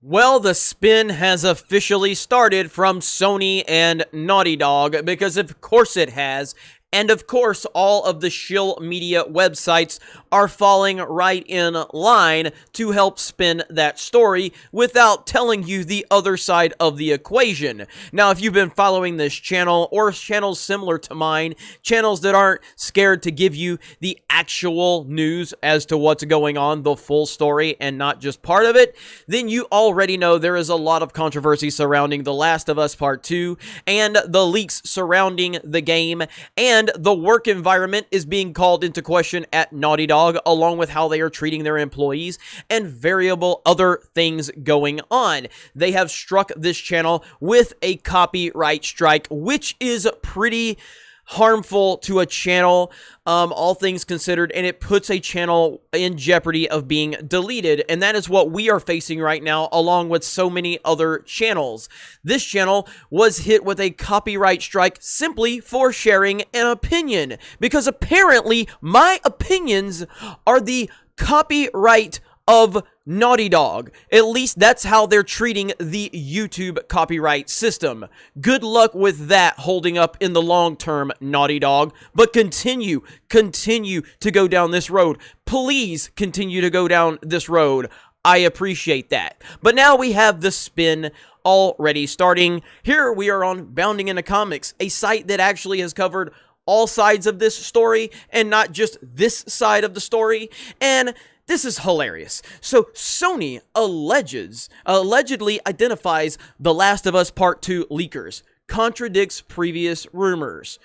Well, the spin has officially started from Sony and Naughty Dog, because of course it has. And of course, all of the shill media websites are falling right in line to help spin that story without telling you the other side of the equation. Now, if you've been following this channel or channels similar to mine, channels that aren't scared to give you the actual news as to what's going on, the full story and not just part of it, then you already know there is a lot of controversy surrounding The Last of Us Part 2 and the leaks surrounding the game, and the work environment is being called into question at Naughty Dog, along with how they are treating their employees and variable other things going on. They have struck this channel with a copyright strike, which is pretty harmful to a channel, all things considered, and it puts a channel in jeopardy of being deleted, and that is what we are facing right now, along with so many other channels. This channel was hit with a copyright strike simply for sharing an opinion, because apparently my opinions are the copyright of Naughty Dog. At least that's how they're treating the YouTube copyright system. Good luck with that holding up in the long term, Naughty Dog. But continue to go down this road. Please continue to go down this road. I appreciate that. But now we have the spin already starting. Here we are on Bounding into Comics, a site that actually has covered all sides of this story and not just this side of the story. And this is hilarious. So Sony allegedly identifies The Last of Us Part 2 leakers, contradicts previous rumors.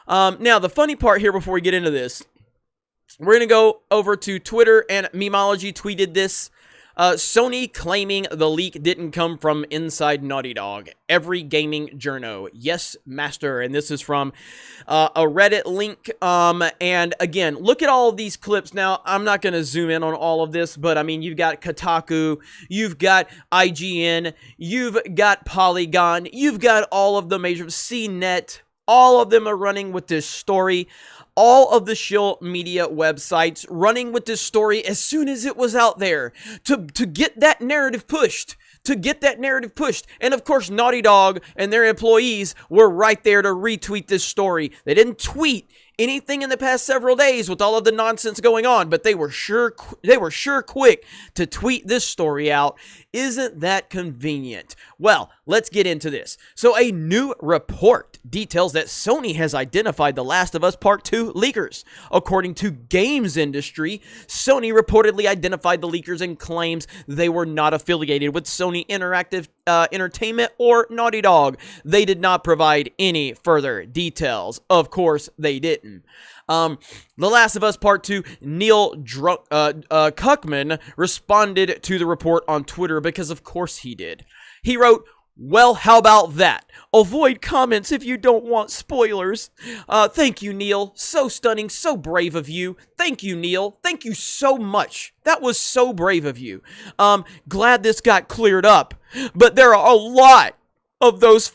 Now, the funny part here before we get into this, we're going to go over to Twitter, and Memology tweeted this. Sony claiming the leak didn't come from inside Naughty Dog. Every gaming journo. Yes, master. And this is from a Reddit link. And again, look at all of these clips. Now, I'm not going to zoom in on all of this, but I mean, you've got Kotaku, you've got IGN, you've got Polygon, you've got all of the major CNET. All of them are running with this story. All of the shill media websites running with this story as soon as it was out there to get that narrative pushed. And of course, Naughty Dog and their employees were right there to retweet this story. They didn't tweet anything in the past several days with all of the nonsense going on, but they were sure quick to tweet this story out. Isn't that convenient? Well, let's get into this. So a new report details that Sony has identified The Last of Us Part 2 leakers. According to Games Industry, Sony reportedly identified the leakers and claims they were not affiliated with Sony Interactive Entertainment or Naughty Dog. They did not provide any further details. Of course, they didn't. The Last of Us Part 2, Neil Cuckman responded to the report on Twitter because of course he did. He wrote, "Well, how about that? Avoid comments if you don't want spoilers. Thank you, Neil. So stunning, so brave of you. Thank you, Neil. Thank you so much. That was so brave of you. Glad this got cleared up. But there are a lot of those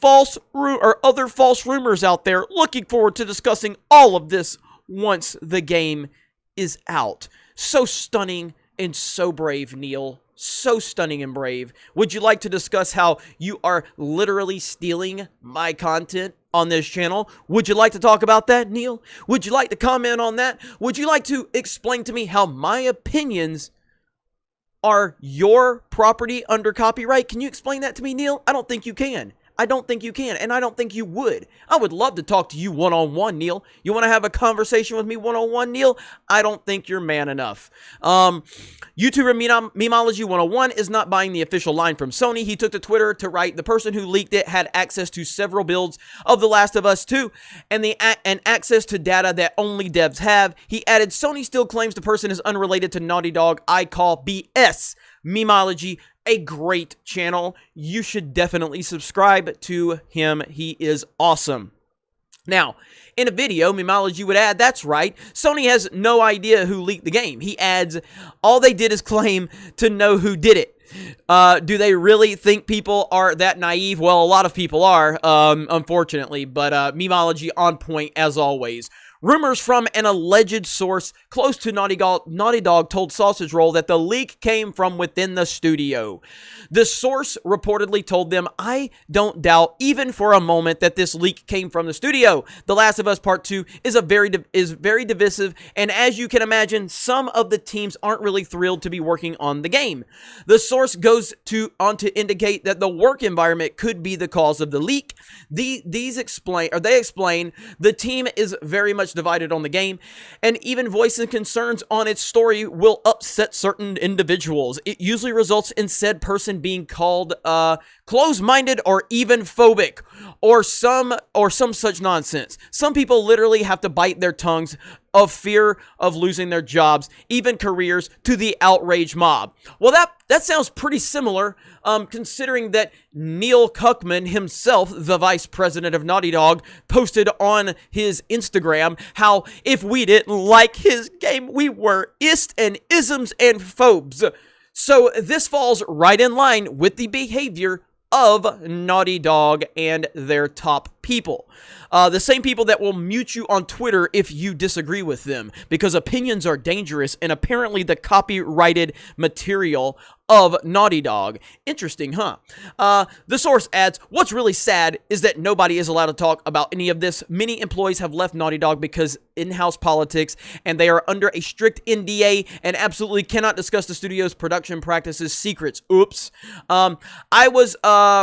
other false rumors out there. Looking forward to discussing all of this once the game is out." So stunning and so brave, Neil. So stunning and brave. Would you like to discuss how you are literally stealing my content on this channel? Would you like to talk about that, Neil? Would you like to comment on that? Would you like to explain to me how my opinions are your property under copyright? Can you explain that to me, Neil? I don't think you can. I don't think you can, and I don't think you would. I would love to talk to you one-on-one, Neil. You want to have a conversation with me one-on-one, Neil? I don't think you're man enough. YouTuber Memology 101 is not buying the official line from Sony. He took to Twitter to write, "The person who leaked it had access to several builds of The Last of Us 2 and access to data that only devs have." He added, "Sony still claims the person is unrelated to Naughty Dog. I call BS." Memology, a great channel. You should definitely subscribe to him. He is awesome. Now, in a video, Memology would add, "That's right, Sony has no idea who leaked the game." He adds, "All they did is claim to know who did it." Do they really think people are that naive? Well, a lot of people are, unfortunately, but Memology on point as always. Rumors from an alleged source close to Naughty Dog told Sausage Roll that the leak came from within the studio. The source reportedly told them, "I don't doubt even for a moment that this leak came from the studio. The Last of Us Part 2 is very divisive, and as you can imagine, some of the teams aren't really thrilled to be working on the game." The source goes on to indicate that the work environment could be the cause of the leak. They explain the team is very much divided on the game, and even voicing concerns on its story will upset certain individuals. It usually results in said person being called close-minded or even phobic, or some such nonsense. Some people literally have to bite their tongues of fear of losing their jobs, even careers, to the outrage mob. Well, that sounds pretty similar, considering that Neil Cuckman himself, the vice president of Naughty Dog, posted on his Instagram how if we didn't like his game, we were ist and isms and phobes. So this falls right in line with the behavior of Naughty Dog and their top people. The same people that will mute you on Twitter if you disagree with them, because opinions are dangerous and apparently the copyrighted material of Naughty Dog. Interesting, huh? The source adds, "What's really sad is that nobody is allowed to talk about any of this. Many employees have left Naughty Dog because in-house politics, and they are under a strict NDA and absolutely cannot discuss the studio's production practices secrets." Oops. I was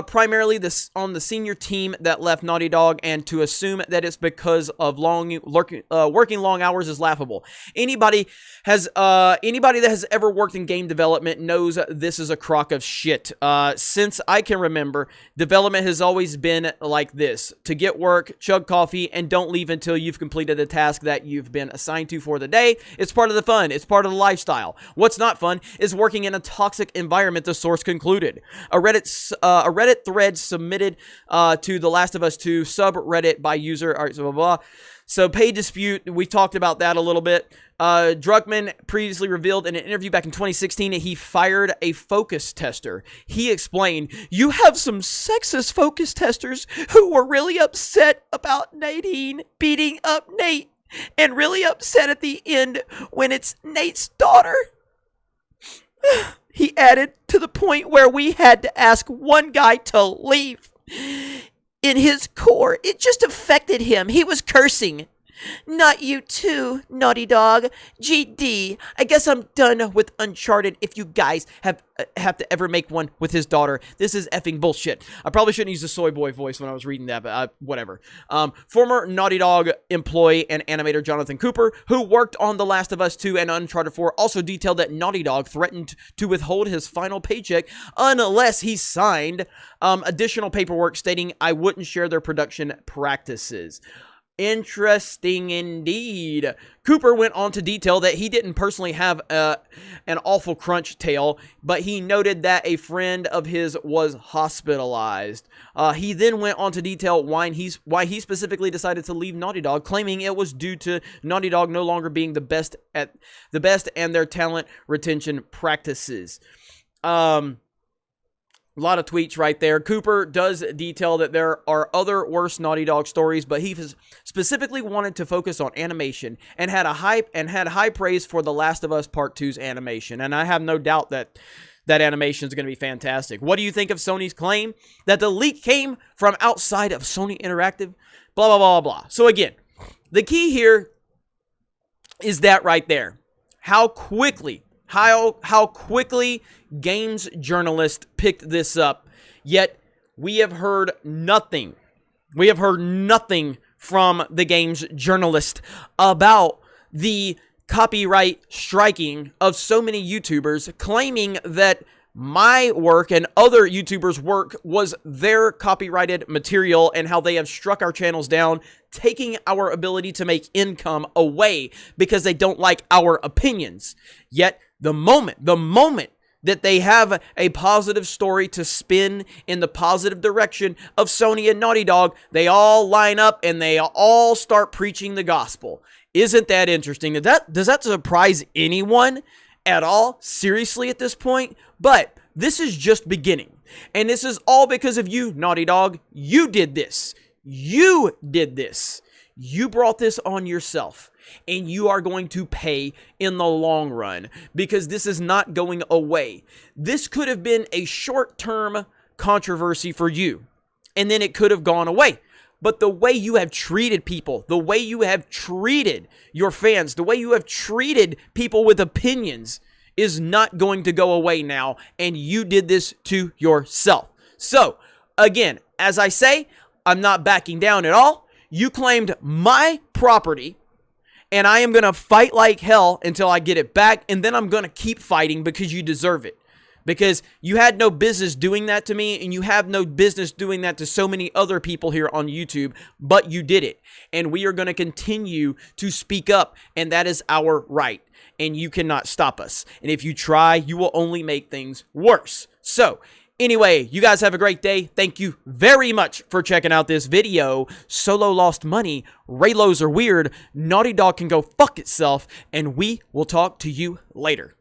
primarily on the senior team that left Naughty Dog, and to assume that it's because of working long hours is laughable. Anybody that has ever worked in game development knows this is a crock of shit. Since I can remember, development has always been like this: to get work, chug coffee, and don't leave until you've completed a task that you've been assigned to for the day. It's part of the fun. It's part of the lifestyle. What's not fun is working in a toxic environment, the source concluded. A Reddit thread submitted to The Last of Us 2 subreddit by user, all right, so blah, blah, blah. So pay dispute, we talked about that a little bit. Druckmann previously revealed in an interview back in 2016 that he fired a focus tester. He explained, "You have some sexist focus testers who were really upset about Nadine beating up Nate, and really upset at the end when it's Nate's daughter." He added, "to the point where we had to ask one guy to leave. In his core, it just affected him. He was cursing. Not you too, Naughty Dog. GD. I guess I'm done with Uncharted if you guys have to ever make one with his daughter. This is effing bullshit." I probably shouldn't use the soy boy voice when I was reading that, but whatever. Former Naughty Dog employee and animator Jonathan Cooper, who worked on The Last of Us 2 and Uncharted 4, also detailed that Naughty Dog threatened to withhold his final paycheck unless he signed additional paperwork stating, "I wouldn't share their production practices." Interesting indeed. Cooper went on to detail that he didn't personally have an awful crunch tale, but he noted that a friend of his was hospitalized. He then went on to detail why he specifically decided to leave Naughty Dog, claiming it was due to Naughty Dog no longer being the best and their talent retention practices. A lot of tweets right there. Cooper does detail that there are other worse Naughty Dog stories, but he specifically wanted to focus on animation and had high praise for The Last of Us Part 2's animation. And I have no doubt that animation is going to be fantastic. What do you think of Sony's claim that the leak came from outside of Sony Interactive? Blah, blah, blah, blah. So again, the key here is that right there. How quickly games journalists picked this up, yet we have heard nothing. We have heard nothing from the games journalist about the copyright striking of so many YouTubers, claiming that my work and other YouTubers' work was their copyrighted material, and how they have struck our channels down, taking our ability to make income away because they don't like our opinions. Yet the moment that they have a positive story to spin in the positive direction of Sony and Naughty Dog, they all line up and they all start preaching the gospel. Isn't that interesting? Does that surprise anyone at all? Seriously, at this point? But this is just beginning. And this is all because of you, Naughty Dog. You did this. You did this. You brought this on yourself, and you are going to pay in the long run, because this is not going away. This could have been a short-term controversy for you, and then it could have gone away. But the way you have treated people, the way you have treated your fans, the way you have treated people with opinions is not going to go away now, and you did this to yourself. So, again, as I say, I'm not backing down at all. You claimed my property, and I am going to fight like hell until I get it back, and then I'm going to keep fighting because you deserve it. Because you had no business doing that to me, and you have no business doing that to so many other people here on YouTube, but you did it. And we are going to continue to speak up, and that is our right. And you cannot stop us. And if you try, you will only make things worse. So, anyway, you guys have a great day. Thank you very much for checking out this video. Solo lost money. Raylos are weird. Naughty Dog can go fuck itself. And we will talk to you later.